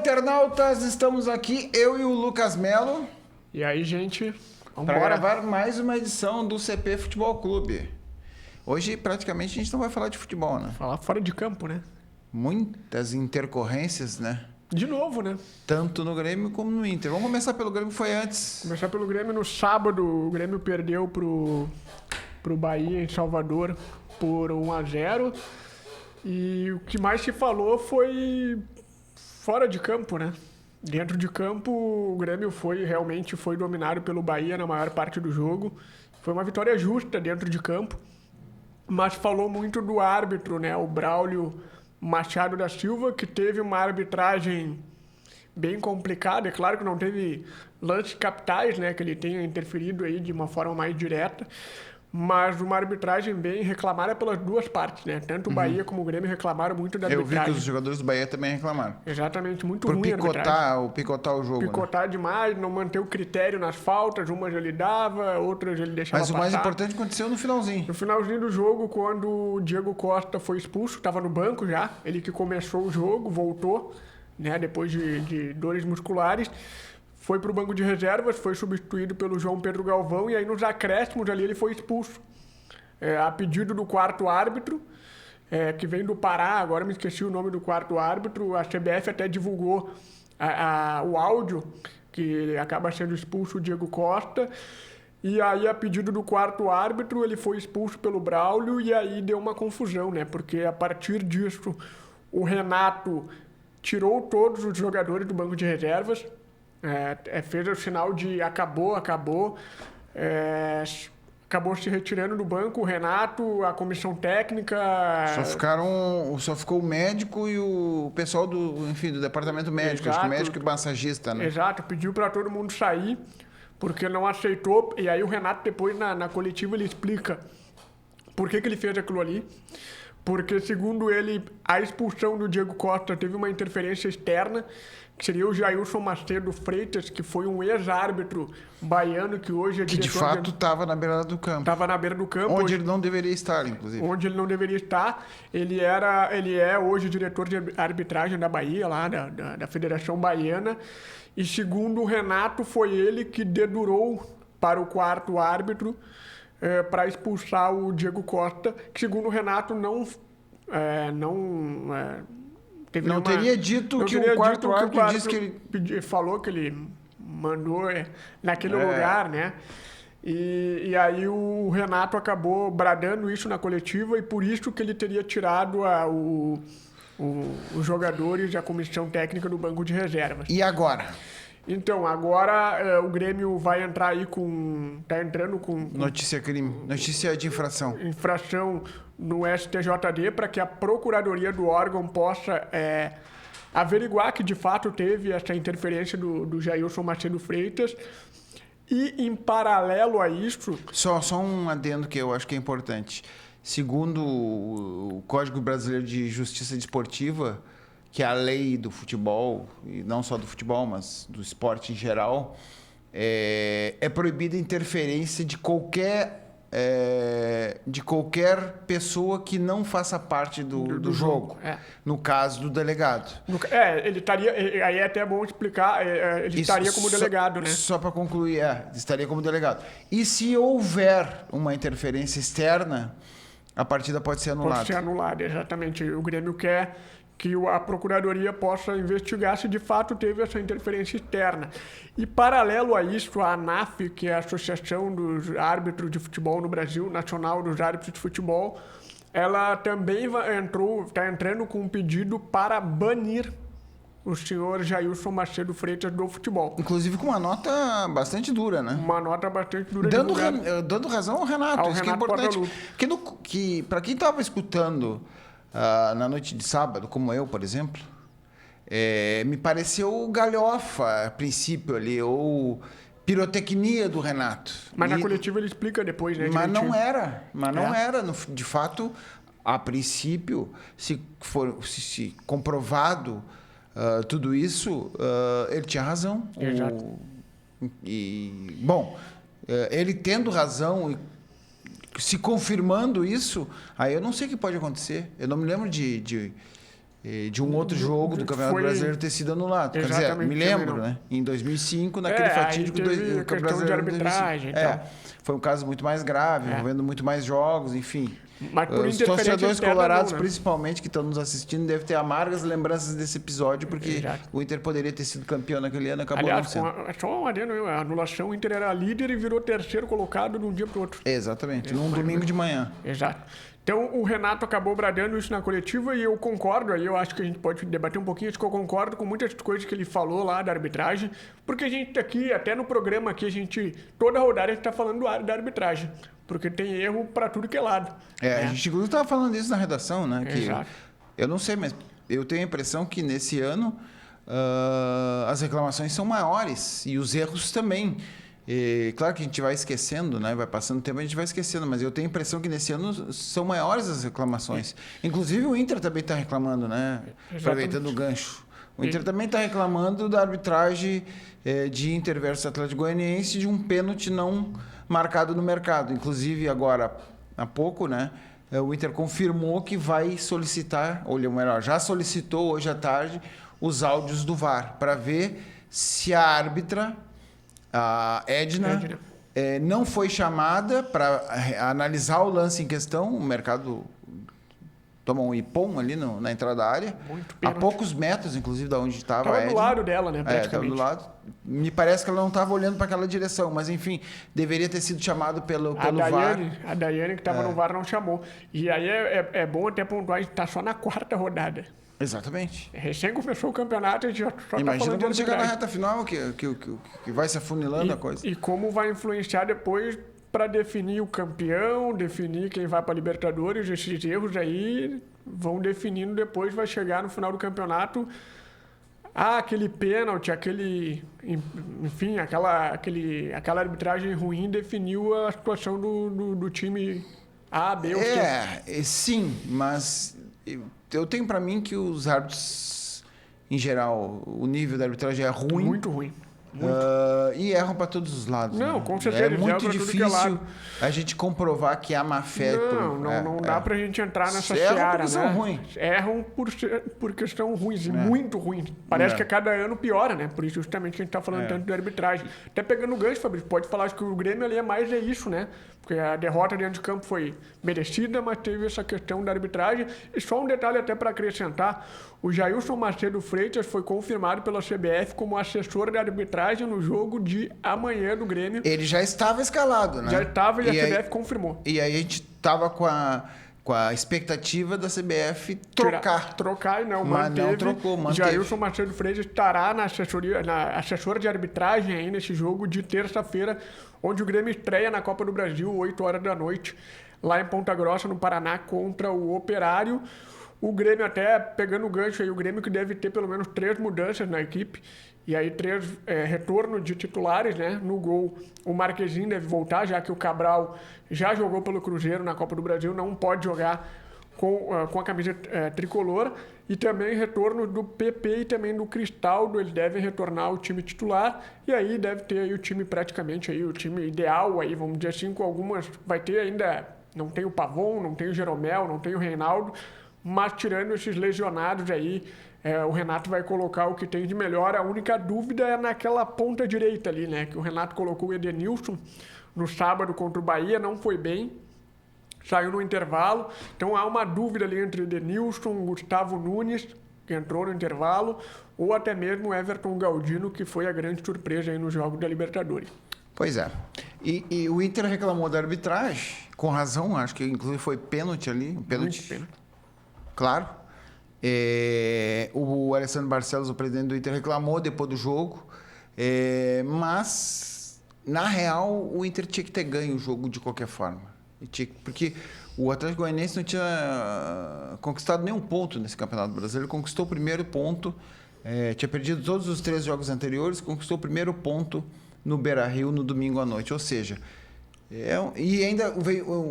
internautas, estamos aqui, eu e o Lucas Melo. E aí, gente, vamos para gravar mais uma edição do CP Futebol Clube. Hoje, praticamente, a gente não vai falar de futebol, né? Falar fora de campo, né? Muitas intercorrências, né? De novo, né? Tanto no Grêmio como no Inter. Vamos começar pelo Grêmio, que foi antes. Começar pelo Grêmio no sábado. O Grêmio perdeu pro Bahia, em Salvador, por 1-0. E o que mais se falou foi fora de campo, né? Dentro de campo, o Grêmio realmente foi dominado pelo Bahia na maior parte do jogo. Foi uma vitória justa dentro de campo. Mas falou muito do árbitro, né? O Braulio Machado da Silva, que teve uma arbitragem bem complicada. É claro que não teve lances capitais, né? Que ele tenha interferido aí de uma forma mais direta. Mas uma arbitragem bem reclamada pelas duas partes, né? Tanto o Bahia como o Grêmio reclamaram muito da arbitragem. Eu vi que os jogadores do Bahia também reclamaram. Exatamente, muito por ruim picotar o jogo. Picotar, né? Demais, não manter o critério nas faltas. Umas ele dava, outras ele deixava passar. Mas o mais importante aconteceu no finalzinho. No finalzinho do jogo, quando o Diego Costa foi expulso, estava no banco já. Ele que começou o jogo, voltou, né? Depois de dores musculares. Foi para o banco de reservas, foi substituído pelo João Pedro Galvão e aí nos acréscimos ali ele foi expulso. A pedido do quarto árbitro, que vem do Pará, agora me esqueci o nome do quarto árbitro, a CBF até divulgou o áudio, que acaba sendo expulso o Diego Costa, e aí a pedido do quarto árbitro ele foi expulso pelo Braulio e aí deu uma confusão, né? Porque a partir disso o Renato tirou todos os jogadores do banco de reservas, fez o sinal de acabou, acabou se retirando do banco o Renato, a comissão técnica. Só ficou o médico e o pessoal do departamento médico. Exato. Acho que o médico e massagista, né? Exato, pediu para todo mundo sair porque não aceitou. E aí o Renato depois na coletiva ele explica por que ele fez aquilo ali. Porque, segundo ele, a expulsão do Diego Costa teve uma interferência externa, que seria o Jailson Macedo Freitas, que foi um ex-árbitro baiano, que hoje é diretor... Que, de fato, estava na beira do campo. Estava na beira do campo. Onde ele não deveria estar, inclusive. Onde ele não deveria estar. Ele é hoje diretor de arbitragem da Bahia, lá da Federação Baiana. E, segundo o Renato, foi ele que dedurou para o quarto árbitro para expulsar o Diego Costa, que segundo o Renato não teria dito que o quarto árbitro disse que ele falou que ele mandou naquele lugar, né? E aí o Renato acabou bradando isso na coletiva e por isso que ele teria tirado os jogadores da comissão técnica do banco de reservas. E agora? Então, agora o Grêmio vai entrar aí tá entrando com notícia de infração. Infração no STJD para que a procuradoria do órgão possa averiguar que de fato teve essa interferência do Jailson Macedo Freitas. E em paralelo a isso... Só um adendo que eu acho que é importante. Segundo o Código Brasileiro de Justiça Desportiva, que é a lei do futebol, e não só do futebol, mas do esporte em geral, é proibida a interferência de qualquer pessoa que não faça parte do jogo. No caso do delegado. Ele estaria... Aí é até bom explicar, ele estaria como delegado, né? Só para concluir, estaria como delegado. E se houver uma interferência externa, a partida pode ser anulada. Pode ser anulada, exatamente. O Grêmio quer que a Procuradoria possa investigar se de fato teve essa interferência externa. E, paralelo a isso, a ANAF, que é a Associação dos Árbitros de Futebol no Brasil, Nacional dos Árbitros de Futebol, ela também está entrando com um pedido para banir o senhor Jailson Macedo Freitas do futebol. Inclusive com uma nota bastante dura, né? Uma nota bastante dura. Dando razão ao Renato. Isso que é importante. Que para quem estava escutando na noite de sábado, como eu, por exemplo, me pareceu galhofa a princípio ali, ou pirotecnia do Renato. Mas na coletiva ele explica depois, né? Mas não era. De fato, a princípio, se comprovado tudo isso, ele tinha razão. Exato. Ele tendo razão e se confirmando isso, aí eu não sei o que pode acontecer. Eu não me lembro de de um outro jogo do Campeonato Brasileiro ter sido anulado. Quer dizer, me lembro, né? Em 2005, naquele fatídico do Campeonato Brasileiro de arbitragem. Foi um caso muito mais grave, envolvendo muito mais jogos, enfim. Mas por os torcedores colorados, principalmente, que estão nos assistindo, devem ter amargas lembranças desse episódio, porque o Inter poderia ter sido campeão naquele ano e acabou não sendo. Só um adendo, a anulação, o Inter era líder e virou terceiro colocado de um dia para o outro. Exatamente, num domingo de manhã. Exato. Então, o Renato acabou bradando isso na coletiva e eu concordo, aí eu acho que a gente pode debater um pouquinho, acho que eu concordo com muitas coisas que ele falou lá da arbitragem, porque a gente aqui, até no programa aqui, toda rodada a gente está falando da arbitragem, porque tem erro para tudo que é lado. A gente inclusive estava falando isso na redação, né? Exato. Eu não sei, mas eu tenho a impressão que nesse ano as reclamações são maiores e os erros também. E, claro que a gente vai esquecendo, né? Vai passando o tempo, a gente vai esquecendo, mas eu tenho a impressão que nesse ano são maiores as reclamações. Inclusive o Inter também está reclamando, né? Aproveitando o gancho. O Inter também está reclamando da arbitragem de Inter versus Atlético Goianiense de um pênalti não marcado no mercado. Inclusive agora, há pouco, né? O Inter confirmou que vai solicitar, ou melhor, já solicitou hoje à tarde os áudios do VAR para ver se a árbitra, a Edna. Não foi chamada para analisar o lance em questão. O mercado toma um ipom ali na entrada da área. A poucos metros, inclusive, da onde estava a Edna. Estava do lado dela, né? Praticamente. Estava do lado. Me parece que ela não estava olhando para aquela direção, mas enfim, deveria ter sido chamado pelo VAR. A Daiane, que estava no VAR, não chamou. E aí é bom até pontuar, a gente está só na 4ª rodada. Exatamente. Recém começou o campeonato, a gente já só imagina falando quando chegar na reta final, que vai se afunilando a coisa. E como vai influenciar depois para definir o campeão, definir quem vai para a Libertadores, esses erros aí vão definindo depois, vai chegar no final do campeonato. Aquele pênalti, enfim, aquela arbitragem ruim definiu a situação do time A, B ou C. Sim, mas eu tenho para mim que os árbitros, em geral, o nível da arbitragem é ruim. Muito ruim. E erram para todos os lados. Não, né? com certeza. É muito difícil a gente comprovar que há má fé. Não dá pra gente entrar nessa seara, né? Ruim. Erram por questão ruins, e muito ruins. Parece que a cada ano piora, né? Por isso justamente que a gente tá falando tanto de arbitragem. Até pegando o gancho, Fabrício, pode falar que o Grêmio ali é isso, né? Porque a derrota dentro de campo foi merecida, mas teve essa questão da arbitragem. E só um detalhe até para acrescentar, o Jailson Macedo Freitas foi confirmado pela CBF como assessor de arbitragem no jogo de amanhã do Grêmio. Ele já estava escalado, né? Já estava e a CBF confirmou. E aí a gente estava com a expectativa da CBF trocar e não, mas manteve. Não trocou, manteve. Jailson Macedo Freitas estará na assessora de arbitragem aí nesse jogo de terça-feira, onde o Grêmio estreia na Copa do Brasil, 8 horas da noite, lá em Ponta Grossa, no Paraná, contra o Operário. O Grêmio, até pegando o gancho aí, o Grêmio que deve ter pelo menos 3 mudanças na equipe, e aí 3 retorno de titulares, né? No gol, o Marquezinho deve voltar, já que o Cabral já jogou pelo Cruzeiro na Copa do Brasil, não pode jogar com a camisa tricolor. E também retorno do PP e também do Cristaldo, eles devem retornar ao time titular. E aí deve ter aí o time praticamente, aí, o time ideal, aí, vamos dizer assim, com algumas... Vai ter ainda... Não tem o Pavon, não tem o Jeromel, não tem o Reinaldo, mas tirando esses lesionados aí, o Renato vai colocar o que tem de melhor. A única dúvida é naquela ponta direita ali, né? Que o Renato colocou o Edenilson no sábado contra o Bahia, não foi bem, saiu no intervalo. Então há uma dúvida ali entre Edenilson, Gustavo Nunes, que entrou no intervalo, ou até mesmo Everton Galdino, que foi a grande surpresa aí no jogo da Libertadores. Pois é. E o Inter reclamou da arbitragem, com razão, acho que inclusive foi pênalti ali. Pênalti. Claro. O Alessandro Barcelos, o presidente do Inter, reclamou depois do jogo, mas na real o Inter tinha que ter ganho o jogo de qualquer forma, porque o Atlético Goianiense não tinha conquistado nenhum ponto nesse Campeonato Brasileiro. Ele conquistou o primeiro ponto, tinha perdido todos os 3 jogos anteriores, conquistou o primeiro ponto no Beira-Rio no domingo à noite, ou seja, e ainda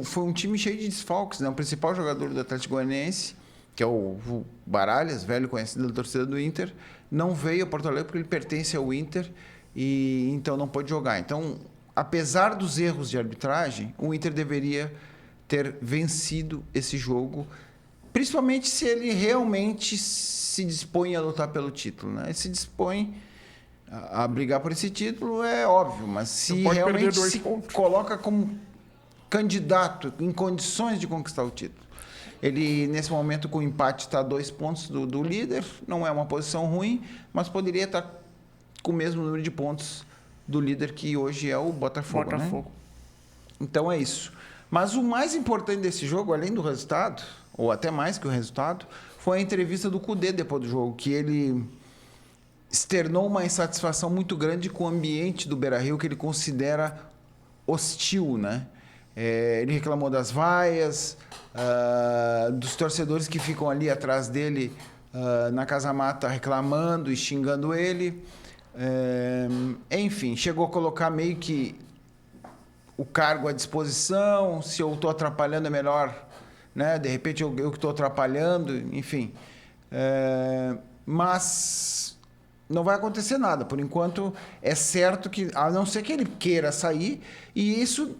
foi um time cheio de desfalques, né? O principal jogador do Atlético Goianiense, que é o Baralhas, velho conhecido da torcida do Inter, não veio a Porto Alegre porque ele pertence ao Inter e então não pôde jogar. Então, apesar dos erros de arbitragem, o Inter deveria ter vencido esse jogo Principalmente se ele realmente se dispõe a lutar pelo título, né? Ele se dispõe a brigar por esse título, é óbvio, mas se realmente se coloca como candidato em condições de conquistar o título. Ele, nesse momento, com o empate, está a 2 pontos do líder, não é uma posição ruim, mas poderia estar com o mesmo número de pontos do líder, que hoje é o Botafogo. Né? Então é isso. Mas o mais importante desse jogo, além do resultado, ou até mais que o resultado, foi a entrevista do Kudê depois do jogo, que ele externou uma insatisfação muito grande com o ambiente do Beira-Rio, que ele considera hostil, né? Ele reclamou das vaias, dos torcedores que ficam ali atrás dele na Casa Mata reclamando e xingando ele. Enfim, chegou a colocar meio que o cargo à disposição, se eu estou atrapalhando é melhor, né? De repente eu que estou atrapalhando, enfim. Mas não vai acontecer nada. Por enquanto, é certo que, a não ser que ele queira sair, e isso,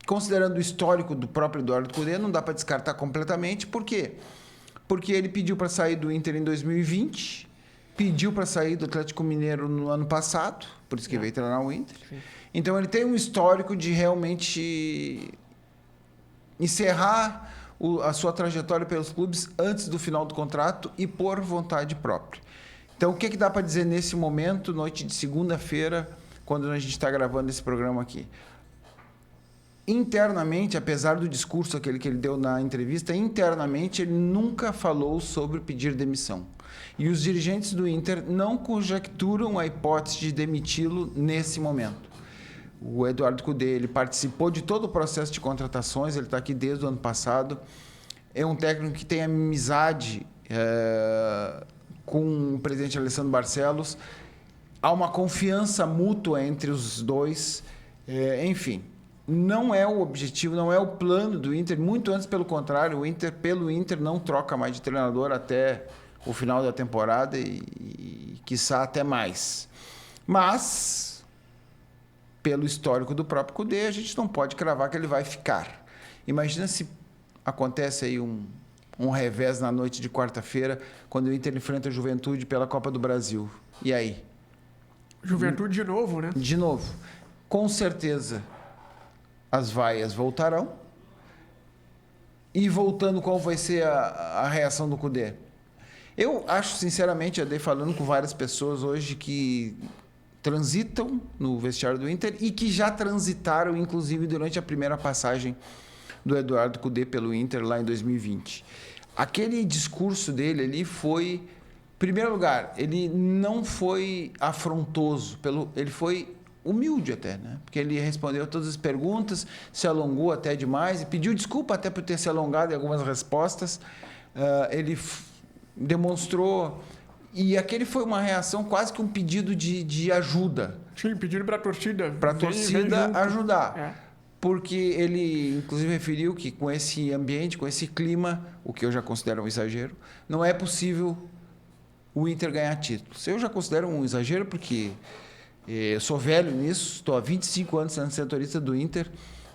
considerando o histórico do próprio Eduardo Cudê, não dá para descartar completamente. Por quê? Porque ele pediu para sair do Inter em 2020, pediu para sair do Atlético Mineiro no ano passado, por isso que veio treinar o Inter. Sim. Então, ele tem um histórico de realmente encerrar a sua trajetória pelos clubes antes do final do contrato e por vontade própria. Então, o que dá para dizer nesse momento, noite de segunda-feira, quando a gente está gravando esse programa aqui? Internamente, apesar do discurso aquele que ele deu na entrevista, internamente ele nunca falou sobre pedir demissão. E os dirigentes do Inter não conjecturam a hipótese de demiti-lo nesse momento. O Eduardo Cudê, ele participou de todo o processo de contratações, ele está aqui desde o ano passado. É um técnico que tem amizade com o presidente Alessandro Barcelos. Há uma confiança mútua entre os dois. Enfim, não é o objetivo, não é o plano do Inter. Muito antes, pelo contrário, o Inter, pelo Inter, não troca mais de treinador até o final da temporada e quiçá até mais. Mas, pelo histórico do próprio Cudê, a gente não pode cravar que ele vai ficar. Imagina se acontece aí um revés na noite de quarta-feira, quando o Inter enfrenta a Juventude pela Copa do Brasil. E aí? Juventude de novo, né? De novo. Com certeza, as vaias voltarão. E voltando, qual vai ser a reação do Cudê? Eu acho, sinceramente, andei falando com várias pessoas hoje que transitam no vestiário do Inter e que já transitaram, inclusive, durante a primeira passagem do Eduardo Cudê pelo Inter lá em 2020. Aquele discurso dele ali foi, em primeiro lugar, ele não foi afrontoso, ele foi humilde até, né? Porque ele respondeu todas as perguntas, se alongou até demais e pediu desculpa até por ter se alongado em algumas respostas. Ele demonstrou, e aquele foi uma reação quase que um pedido de ajuda. Sim, pedindo para a torcida. Para a torcida ajudar. Porque ele, inclusive, referiu que com esse ambiente, com esse clima, o que eu já considero um exagero, não é possível o Inter ganhar títulos. Eu já considero um exagero porque eu sou velho nisso, estou há 25 anos sendo setorista do Inter,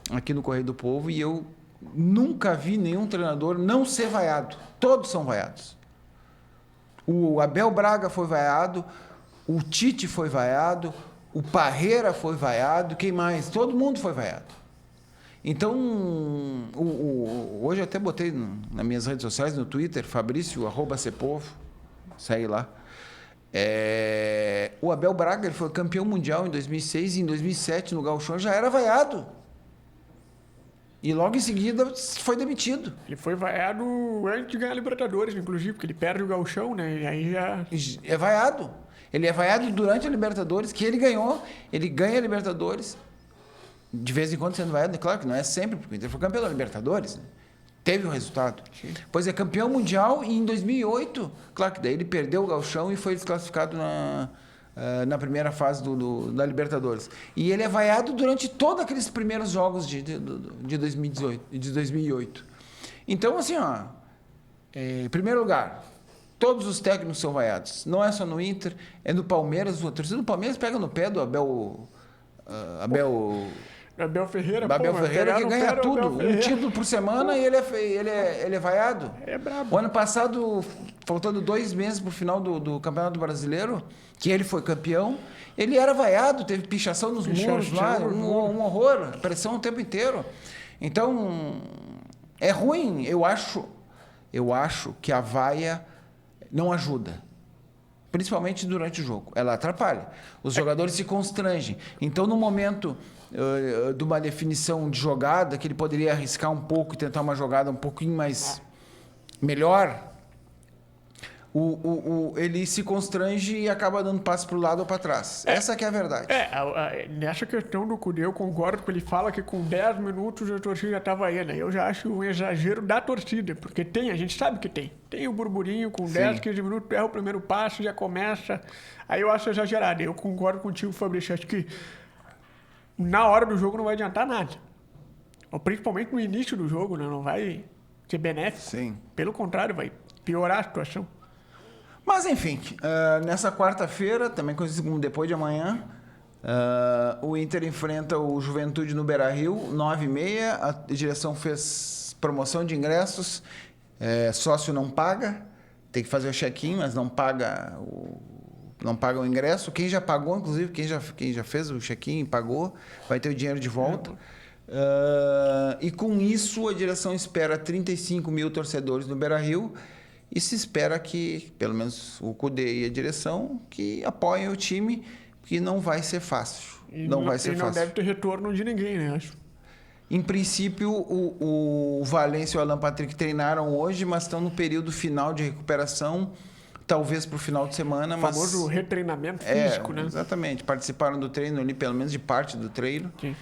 aqui no Correio do Povo, e eu nunca vi nenhum treinador não ser vaiado. Todos são vaiados. O Abel Braga foi vaiado, o Tite foi vaiado, o Parreira foi vaiado, quem mais? Todo mundo foi vaiado. Então, hoje eu até botei nas minhas redes sociais, no Twitter, Fabrício, @Cepovo, segue lá. O Abel Braga ele foi campeão mundial em 2006 e em 2007 no Gauchão já era vaiado. E logo em seguida foi demitido. Ele foi vaiado antes de ganhar a Libertadores, inclusive, porque ele perde o Gauchão, né? E aí já... É vaiado. Ele é vaiado durante a Libertadores, que ele ganhou. Ele ganha a Libertadores. De vez em quando sendo vaiado, claro que não é sempre, porque ele foi campeão da Libertadores, né? Teve um resultado. Sim. Pois é, campeão mundial e em 2008, claro que daí ele perdeu o Gauchão e foi desclassificado na primeira fase da Libertadores. E ele é vaiado durante todos aqueles primeiros jogos de 2008. Então, assim, em primeiro lugar, todos os técnicos são vaiados. Não é só no Inter, é no Palmeiras. A torcida do Palmeiras pega no pé do Abel... Abel Ferreira, Abel Ferreira que ganha tudo. Um título por semana e ele é vaiado. É brabo. O ano passado, faltando 2 meses pro final do Campeonato Brasileiro, que ele foi campeão, ele era vaiado, teve pichação nos muros lá, um horror, pressão o tempo inteiro. Então, é ruim. Eu acho que a vaia não ajuda. Principalmente durante o jogo. Ela atrapalha. Os jogadores se constrangem. Então, no momento de uma definição de jogada, que ele poderia arriscar um pouco e tentar uma jogada um pouquinho mais melhor, ele se constrange e acaba dando passe para o lado ou para trás. Essa que é a verdade. Nessa questão do Cudê, eu concordo com ele fala que com 10 minutos a torcida já estava indo. Eu já acho um exagero da torcida, porque a gente sabe que tem. Tem o burburinho, com 10, 15 minutos, erra o primeiro passo, já começa. Aí eu acho exagerado. Eu concordo contigo, Fabrício. Acho que na hora do jogo não vai adiantar nada. Ou principalmente no início do jogo, né? Não vai ser benéfico. Sim. Pelo contrário, vai piorar a situação. Mas, enfim, nessa quarta-feira, também conhecido como depois de amanhã, o Inter enfrenta o Juventude no Beira-Rio, 9h30. A direção fez promoção de ingressos. Sócio não paga, tem que fazer o check-in, mas não paga o ingresso. Quem já pagou, inclusive, quem já fez o check-in e pagou, vai ter o dinheiro de volta. E com isso, a direção espera 35 mil torcedores no Beira-Rio. E se espera que, pelo menos o Cudê e a direção, que apoiem o time, que não vai ser fácil. Não deve ter retorno de ninguém, né? Acho. Em princípio, o Valência e o Alan Patrick treinaram hoje, mas estão no período final de recuperação, talvez para o final de semana. O famoso retreinamento físico, né? Exatamente. Participaram do treino ali, pelo menos de parte do treino. Sim.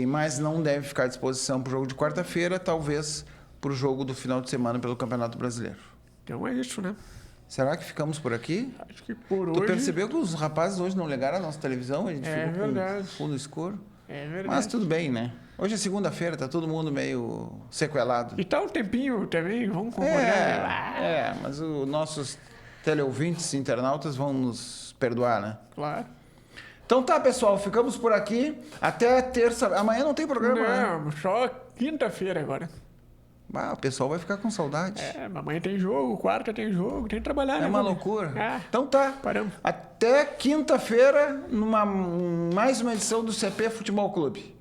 Mas não deve ficar à disposição para o jogo de quarta-feira, talvez para o jogo do final de semana pelo Campeonato Brasileiro. Então é isso, né? Será que ficamos por aqui? Acho que por hoje... Tu percebeu que os rapazes hoje não ligaram a nossa televisão? A gente ficou com fundo escuro. É verdade. Mas tudo bem, né? Hoje é segunda-feira, tá todo mundo meio sequelado. E tá um tempinho também, vamos concordar. Mas os nossos teleouvintes, internautas vão nos perdoar, né? Claro. Então tá, pessoal, ficamos por aqui. Até terça. Amanhã não tem programa, né? Não, só quinta-feira agora. O pessoal vai ficar com saudade. Amanhã tem jogo, quarta tem jogo, tem que trabalhar, né? É uma loucura. Ah, então tá. Paramos. Até quinta-feira, mais uma edição do CP Futebol Clube.